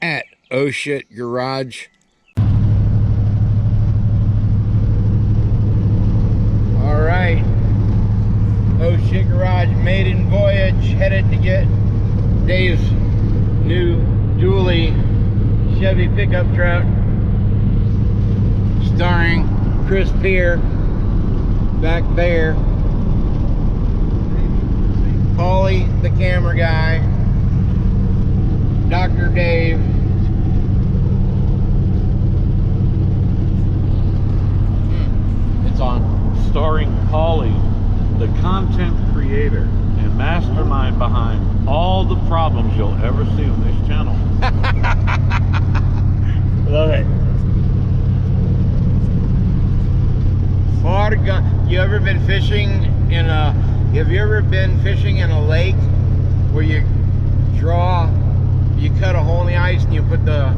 at Schitt Garage. All right, Schitt Garage maiden voyage, headed to get Dave's new dually Chevy pickup truck, starring Chris Peer back there, Paulie the camera guy, Dr. Dave, it's on. Starring Paulie, the content creator and mastermind behind all the problems you'll ever see on this channel. Love it. You ever been fishing in a? Have you ever been fishing in a lake where you cut a hole in the ice and you put the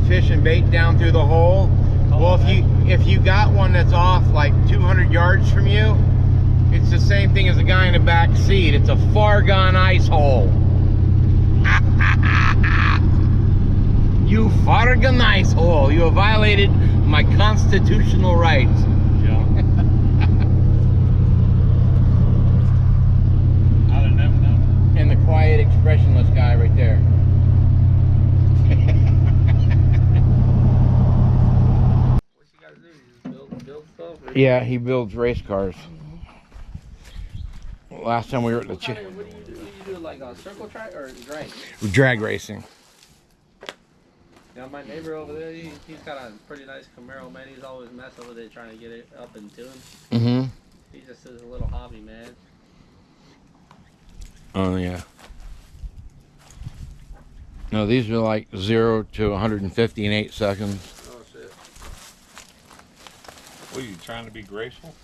fish and bait down through the hole? Well, if you got one that's off like 200 yards from you, it's the same thing as the guy in the back seat. It's a far gone ice hole. You far gone ice hole. You have violated my constitutional rights. Yeah. I'd have never known. And the quiet, expressionless guy right there. Build stuff? Yeah, he builds race cars. Last time we were at the What do you do? You do like a circle track or drag? drag racing. You know, my neighbor over there, he's got a pretty nice Camaro, man. He's always messing with it, trying to get it up and tuned. Mm-hmm. He just is a little hobby, man. Oh yeah. No, these are like 0 to 150 in 8 seconds. Oh, shit. What, are you trying to be graceful?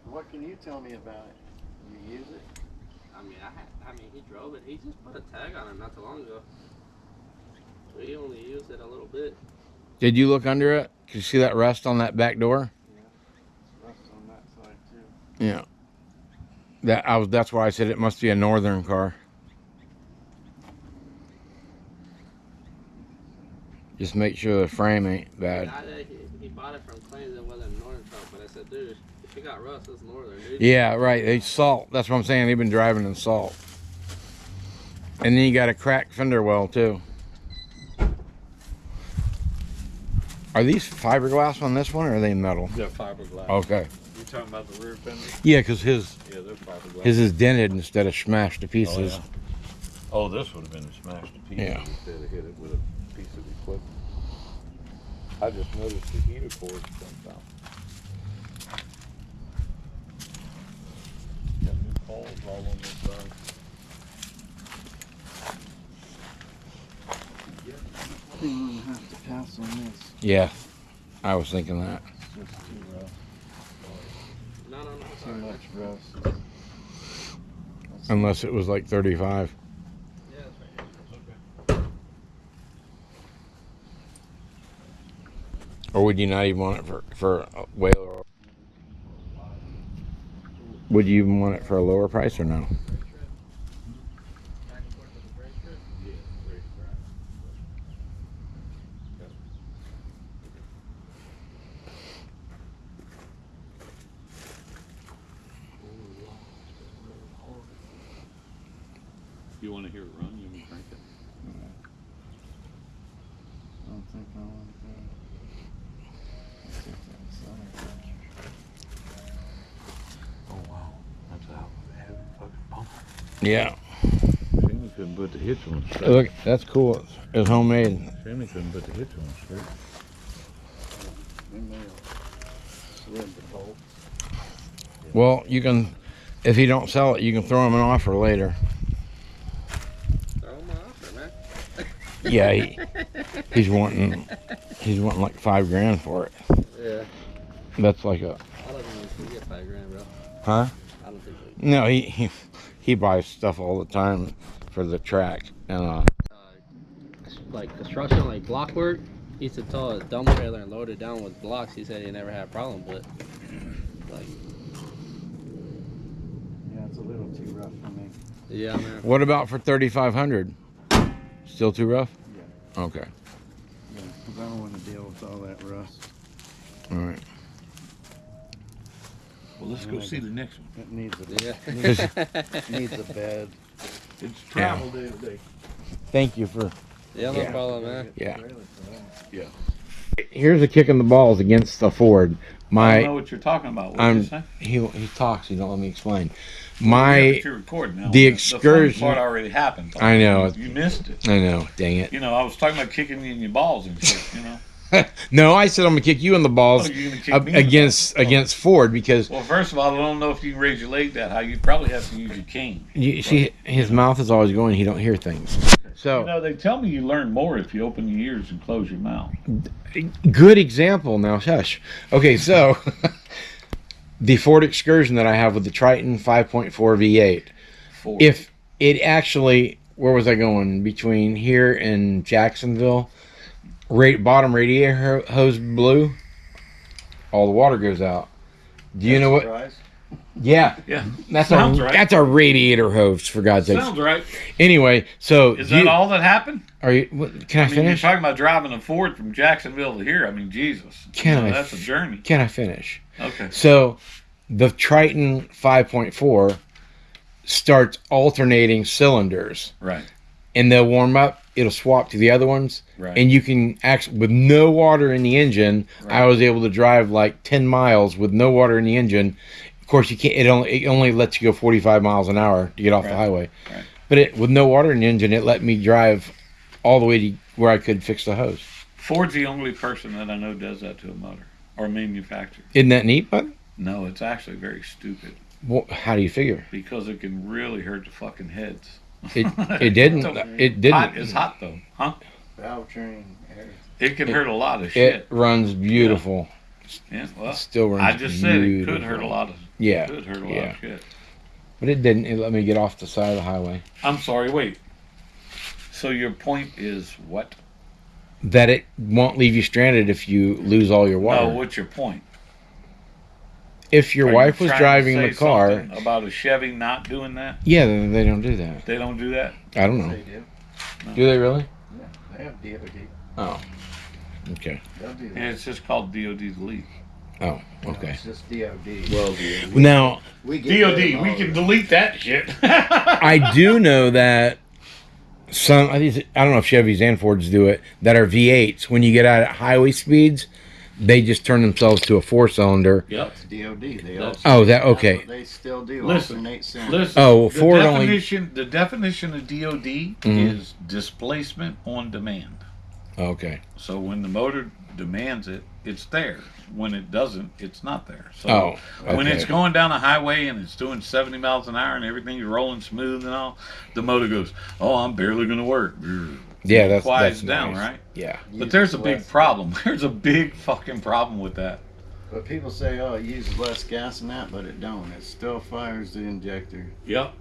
What can you tell me about it? You use it? I mean, he drove it. He just put a tag on it not too long ago. So he only used it a little bit. Did you look under it? Can you see that rust on that back door? Yeah. Rust on that side too. Yeah. That's why I said it must be a northern car. Just make sure the frame ain't bad. He bought it from Claims and wasn't a northern truck, but I said, dude, if you got rust, it's northern, dude. Yeah, right. They salt. That's what I'm saying. They've been driving in salt. And then you got a cracked fender well too. Are these fiberglass on this one, or are they metal? Yeah, fiberglass. Okay. You talking about the rear fender? Yeah, because his Yeah, they're fiberglass. is dented instead of smashed to pieces. Oh, yeah. Oh, this would have been smashed to pieces Yeah. instead of hit it with a piece of equipment. I just noticed the heater cords jumped out. Got new coils all on this side. I think I'm gonna have to pass on this. Yeah, I was thinking that. It's just too rough. No, Too sorry. much rust. Unless it was like 35. Yeah, that's right. Or would you not even want it for a whaler? Would you even want it for a lower price or no? You want to hear it run? You want me to crank it? I don't think I want to. Take that side. Oh wow, that's a heavy fucking bumper. Yeah. Sammy couldn't put the hitch on straight. Look, that's cool. It's homemade. Sammy couldn't put the hitch on straight. They may have slid the bolt. Well, you can, if you don't sell it, you can throw him an offer later. Throw him an offer, man. Yeah, he's wanting like $5 grand for it. Yeah. That's like a, I don't think we get $5 grand, bro. huh? I don't think so. No, he buys stuff all the time for the track, and Like construction, like block work. He used to tow a dump trailer and load it down with blocks. He said he never had a problem, but like Yeah, That's a little too rough for me. Yeah, man. What about for 3,500? Still too rough? Yeah. Okay. Yeah, because I don't want to deal with all that rust. All right. Well, let's go see the next one. It needs a Yeah. needs a bed. It's travel day today. Thank you for. Yeah, no Yeah. problem, man. Yeah. Trailer for that. Yeah. Here's a kick in the balls against the Ford. I don't know My, what you're talking about. What did you say? he talks. He don't let me explain. Yeah, My, but you're recording now. the The excursion- fun part already happened. I know. You missed it. I know. Dang it. You know, I was talking about kicking you in your balls and shit. You know. No, I said I'm gonna kick you in the balls Oh, you're gonna kick me in the against balls. Oh. against Ford because Well, first of all, I don't know if you can raise your leg that high. You probably have to use your cane. you see his mouth is always going. He don't hear things. So You know, they tell me you learn more if you open your ears and close your mouth. good example now. Shush. Okay, so the Ford Excursion that I have with the Triton 5.4 V8. Four. If it actually, where was I going? Between here and Jacksonville, bottom radiator hose blew, all the water goes out. Do you know what? Surprise. Yeah, Yeah, that's Sounds a right. that's a radiator hose for God's sake. sounds right. Anyway, so Is that all that happened? Are you? Can I I mean, finish? you're talking about driving a Ford from Jacksonville to here. I mean, Jesus. Can I That's a journey. Can I finish? Okay. So, the Triton 5.4 starts alternating cylinders, Right. and they'll warm up. It'll swap to the other ones, Right. and you can actually, with no water in the engine, I Right. was able to drive like 10 miles with no water in the engine. Of course, you can't. It only lets you go 45 miles an hour to get off the Right. highway. Right. But with no water in the engine, it let me drive all the way to where I could fix the hose. Ford's the only person that I know does that to a motor or manufacturer. Isn't that neat, bud? No, it's actually very stupid Well, how do you figure? because it can really hurt the fucking heads. It didn't. It didn't. Hot, it's hot though, huh? Valve train. Everything. It can hurt a lot of It shit. runs beautiful. Yeah, well, It still runs. I just said it could beautiful. hurt a lot of. Yeah, Could hurt a lot yeah. of shit. But it didn't. It let me get off the side of the highway. I'm sorry. Wait. So your point is what? That it won't leave you stranded if you lose all your water. No. What's your point? If your Are you wife was trying to driving say the car, something about a Chevy not doing that? yeah, then they don't do that. They don't do that. I don't know. They do. Do they really? Yeah, they have DOD. Oh, okay. They'll do that. And it's just called DOD delete. Oh, No, okay. It's just DOD. Well, Now we get rid of DOD, all we of can it. delete that shit. I do know that some. I don't know if Chevys and Fords do it. That are V8s. When you get out at highway speeds, they just turn themselves to a 4-cylinder. Yep. It's DOD. They That's- also, Oh, that that's okay. what they still do. Listen, alternate cylinders. Listen. Oh, well, the Ford only. the definition of DOD Mhm. is displacement on demand. Okay. So when the motor demands it, it's there. When it doesn't, it's not there. So Oh, when okay. it's going down a highway and it's doing 70 miles an hour and everything's rolling smooth and all, the motor goes, "Oh, I'm barely going to work." Yeah, that's quiets that's down, nice. right? Yeah. But there's a Uses big less- problem. There's a big fucking problem with that. But people say, oh, it uses less gas than that, but it don't. It still fires the injector. Yep.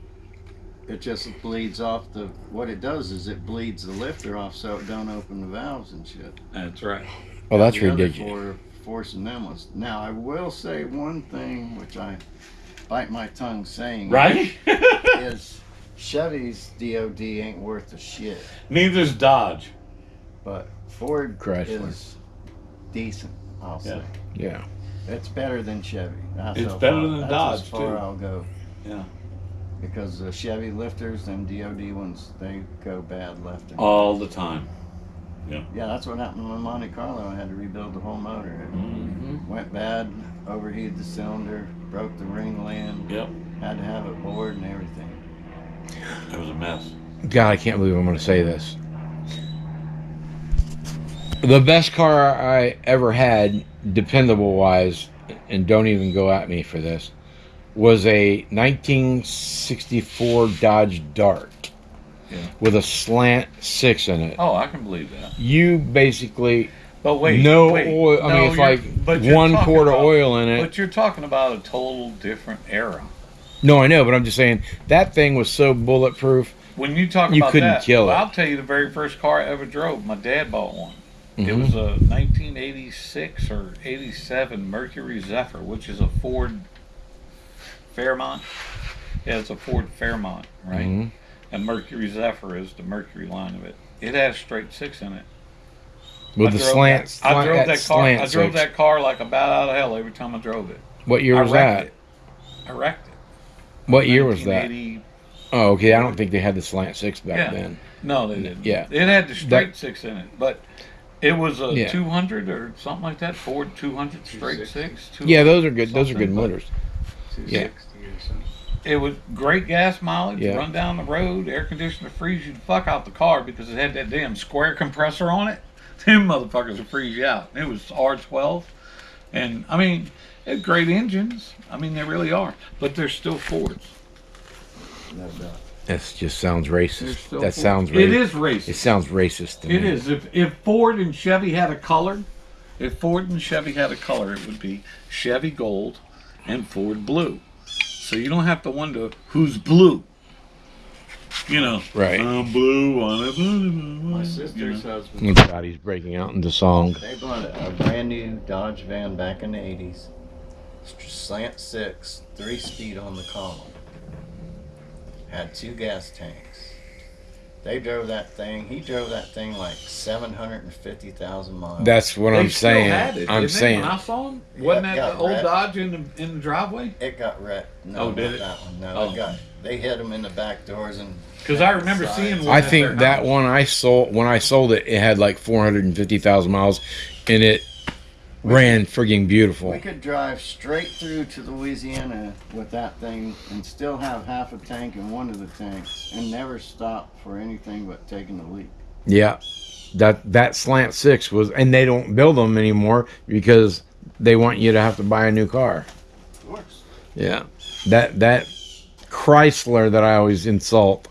It just bleeds off the. What it does is it bleeds the lifter off, so it don't open the valves and shit. That's right. Well, that's The other ridiculous. four forcing them was. Now I will say one thing, which I bite my tongue saying, Right? is Chevy's DOD ain't worth a shit, Neither's Dodge. but Ford Chrysler. is decent. I'll Yeah. say Yeah. it's better than Chevy. That's It's how better far- than that's Dodge, as far too. I'll go. Yeah. Because the Chevy lifters, them DOD ones, they go bad left and right. All the time. Yeah, that's what happened with Monte Carlo. I had to rebuild the whole motor. It Mm-hmm. went bad, overheated the cylinder, broke the ring land, Yep. had to have it bored and everything. It was a mess. God, I can't believe I'm going to say this. The best car I ever had, dependable wise, and don't even go at me for this, was a 1964 Dodge Dart Yeah. with a slant 6 in it. Oh, I can believe that. You basically But wait. no wait. oil. I No, mean, it's you're- like but you're 1 talking quart of about- oil in it. But you're talking about a total different era. No, I know, but I'm just saying that thing was so bulletproof. When you talk You about couldn't that, kill well, it. I'll tell you the very first car I ever drove. My dad bought one. It Mhm. was a 1986 or 87 Mercury Zephyr, which is a Ford Fairmont. Yeah, it's a Ford Fairmont, right? Mhm. And Mercury Zephyr is the Mercury line of it. It has straight six in it. With I the drove slants. that- I drove that car. I slant drove six. that car like a bat out of hell every time I drove it. What year I was wrecked that? it. I wrecked it. What year was that? 1980. Oh, okay. I don't think they had the slant six back Yeah. then. No, they didn't. Yeah. It had the straight six in it, but it was a Yeah. 200 or something like that. Ford 200 straight six. Yeah, those are good. Those are good something, but motors. Yeah. 260 or something. It was great gas mileage. Yeah. Run down the road, air conditioner freeze you the fuck out the car because it had that damn square compressor on it. Them motherfuckers will freeze you out. It was R12, and I mean, it had great engines. I mean, they really are, but they're still Fords. No doubt. That just sounds They're racist. still That Fords. sounds It racist. is racist. It sounds racist to me. It is. If Ford and Chevy had a color, if Ford and Chevy had a color, it would be Chevy Gold and Ford Blue. So you don't have to wonder who's blue. You know, Right. I'm blue on it. My sister's husband, Oh, God, he's breaking out into song. they bought a brand new Dodge van back in the 80s. Slant six, 3-speed on the column. Had 2 gas tanks. They drove that thing. He drove that thing like 750,000 miles. That's what They I'm still saying. had it, I'm didn't they, saying. when I saw them, wasn't that got the old wrecked. Dodge in the driveway? It got wrecked. No, Oh, did not it? that one. No, Oh. it got. They hit them in the back doors and. Because I remember sides. seeing one. I at their think that house. one I sold when I sold it, it had like 450,000 miles, and it ran friggin' beautiful. We could drive straight through to Louisiana with that thing and still have half a tank in one of the tanks and never stop for anything but taking a leak. Yeah, that slant six was, and they don't build them anymore because they want you to have to buy a new car. Of course. Yeah, that Chrysler that I always insult,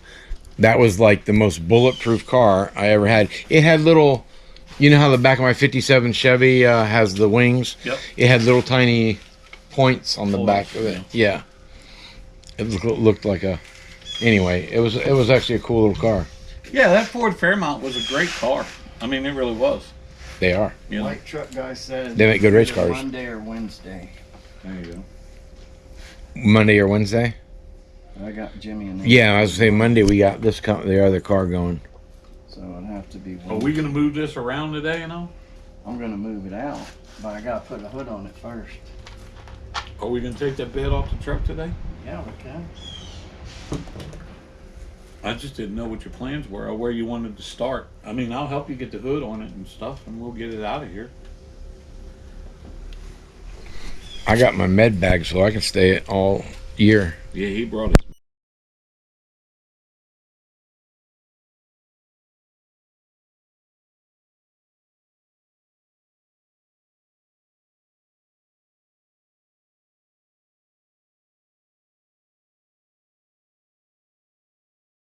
that was like the most bulletproof car I ever had. It had little, you know how the back of my '57 Chevy has the wings. Yep. It had little tiny points on the Holes, back of it. Yeah, it looked like a. Anyway, it was actually a cool little car. Yeah, that Ford Fairmont was a great car. I mean, it really was. They are. You know? Like truck guy said, They make good race either cars. Monday or Wednesday. There you go. Monday or Wednesday. I got Jimmy in there. Yeah, I was saying Monday we got the other car going. So it'd have to be. Are we gonna move this around today? You know? I'm gonna move it out, but I gotta put a hood on it first. Are we gonna take that bed off the truck today? Yeah, we can. I just didn't know what your plans were or where you wanted to start. I mean, I'll help you get the hood on it and stuff, and we'll get it out of here. I got my med bag so I can stay it all year. Yeah, he brought his